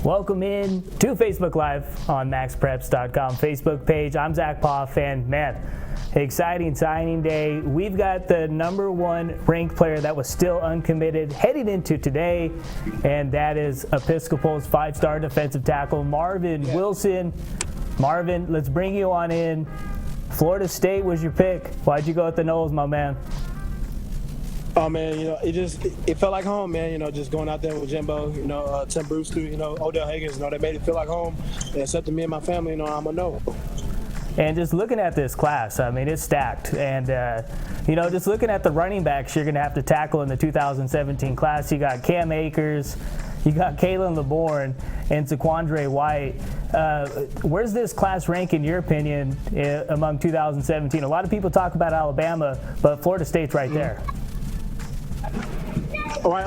Welcome in to Facebook Live on MaxPreps.com Facebook page. I'm Zach Poff, and man, exciting signing day. We've got the #1 ranked player that was still uncommitted heading into today, and that is Episcopal's 5-star defensive tackle, Marvin Wilson. Marvin, let's bring you on in. Florida State was your pick. Why'd you go with the Noles, my man? Oh man, it felt like home, man. Just going out there with Jimbo, Tim Brewster, Odell Higgins, they made it feel like home. They accepted me and my family, I'm a no. And just looking at this class, I mean, it's stacked. And, just looking at the running backs you're going to have to tackle in the 2017 class, you got Cam Akers, you got Kalen LeBourne, and Zaquandre White. Where's this class rank, in your opinion, among 2017? A lot of people talk about Alabama, but Florida State's right there. All right,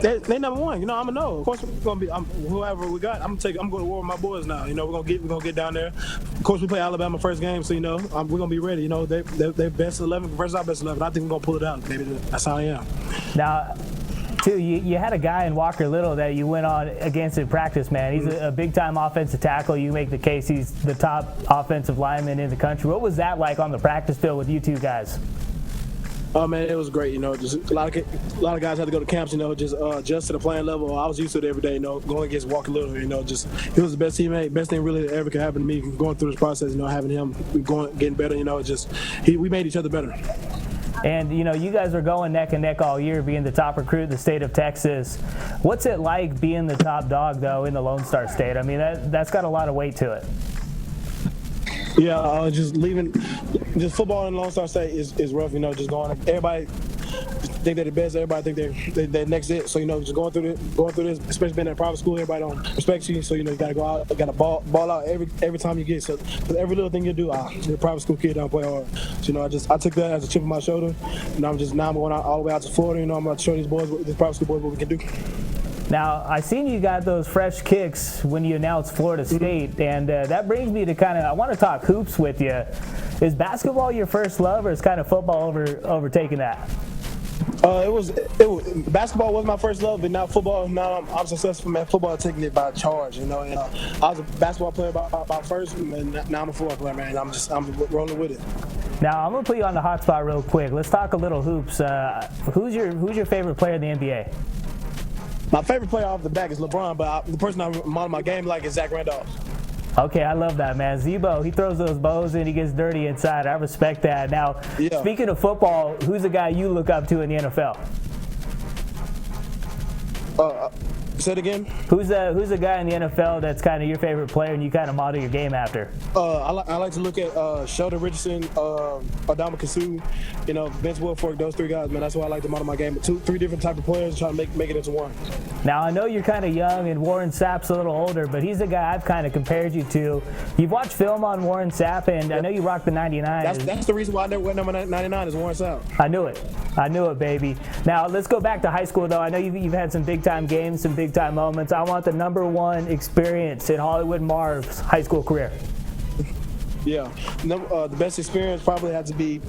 they #1. I'm a no. Of course, we're gonna be whoever we got. I'm going to war with my boys now. We're gonna get down there. Of course, we play Alabama first game, so we're gonna be ready. They're best 11 versus our best 11. I think we're gonna pull it out, baby. That's how I am. Now, too, you had a guy in Walker Little that you went on against in practice, man. He's a big-time offensive tackle. You make the case he's the top offensive lineman in the country. What was that like on the practice field with you two guys? Oh man, it was great. Just a lot of guys had to go to camps. Just adjust to the playing level. I was used to it every day. Going against Walker Little. He was the best teammate. Best thing really that ever could happen to me going through this process. having him getting better. We made each other better. And you guys are going neck and neck all year, being the top recruit in the state of Texas. What's it like being the top dog though in the Lone Star State? I mean, that's got a lot of weight to it. Yeah, just football in Lone Star State is rough. Just going. Everybody think they're the best. Everybody think they're next it. So just going through this, especially being in a private school, everybody don't respect you. So you gotta go out, gotta ball out every time you get. So every little thing you do, you're a private school kid, don't play hard. So I took that as a chip on my shoulder, and I'm going out all the way out to Florida. I'm gonna show these private school boys what we can do. Now, I seen you got those fresh kicks when you announced Florida State, and that brings me to I want to talk hoops with you. Is basketball your first love, or is kind of football overtaking that? Basketball was my first love, but now football. Now I'm successful, man. Football taking it by charge, And I was a basketball player by first, and now I'm a football player, man. I'm rolling with it. Now I'm gonna put you on the hot spot real quick. Let's talk a little hoops. Who's your favorite player in the NBA? My favorite player off the back is LeBron, but the person I model my game like is Zach Randolph. Okay, I love that, man. Zebo, he throws those bows and he gets dirty inside. I respect that. Now, Speaking of football, who's the guy you look up to in the NFL? Say it again. Who's the guy in the NFL that's kind of your favorite player and you kind of model your game after? I like to look at Sheldon Richardson, Adama Kasu, Vince Wilfork, those three guys, man. That's why I like to model my game. Three different type of players, trying to make it into one. Now, I know you're kind of young and Warren Sapp's a little older, but he's the guy I've kind of compared you to. You've watched film on Warren Sapp, and I know you rock the 99. That's the reason why I never went number 99 is Warren Sapp. I knew it, baby. Now, let's go back to high school, though. I know you've had some big-time games, some big-time moments. I want the #1 experience in Hollywood Marv's high school career. Yeah. The best experience probably had to be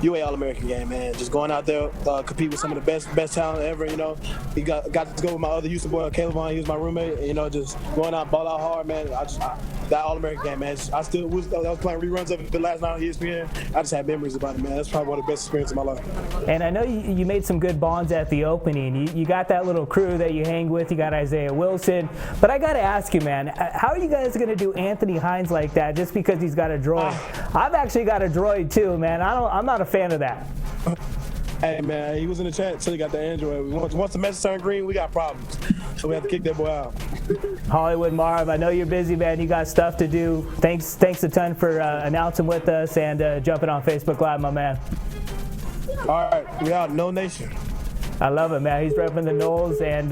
UA All-American game, man. Just going out there, compete with some of the best talent ever, He got to go with my other Houston boy, Caleb Vaughn. He was my roommate, just going out, ball out hard, man. That All-American game, man. I was playing reruns of it the last night on ESPN. I just had memories about it, man. That's probably one of the best experiences of my life. And I know you made some good bonds at the opening. You got that little crew that you hang with. You got Isaiah Wilson. But I got to ask you, man, how are you guys going to do Anthony Hines like that just because he's got a droid? I've actually got a droid too, man. I'm not a fan of that. Hey, man, he was in the chat until he got the Android. Once the message turned green, we got problems. So we have to kick that boy out. Hollywood Marv, I know you're busy, man. You got stuff to do. Thanks a ton for announcing with us and jumping on Facebook Live, my man. All right, we out. No Nation. I love it, man. He's repping the Noles, and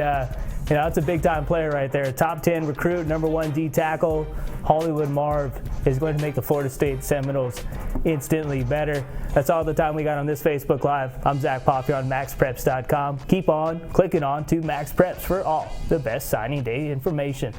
that's a big-time player right there. Top 10 recruit, #1 D tackle. Hollywood Marv is going to make the Florida State Seminoles instantly better. That's all the time we got on this Facebook Live. I'm Zach Poff here on MaxPreps.com. Keep on clicking on to MaxPreps for all the best signing day information.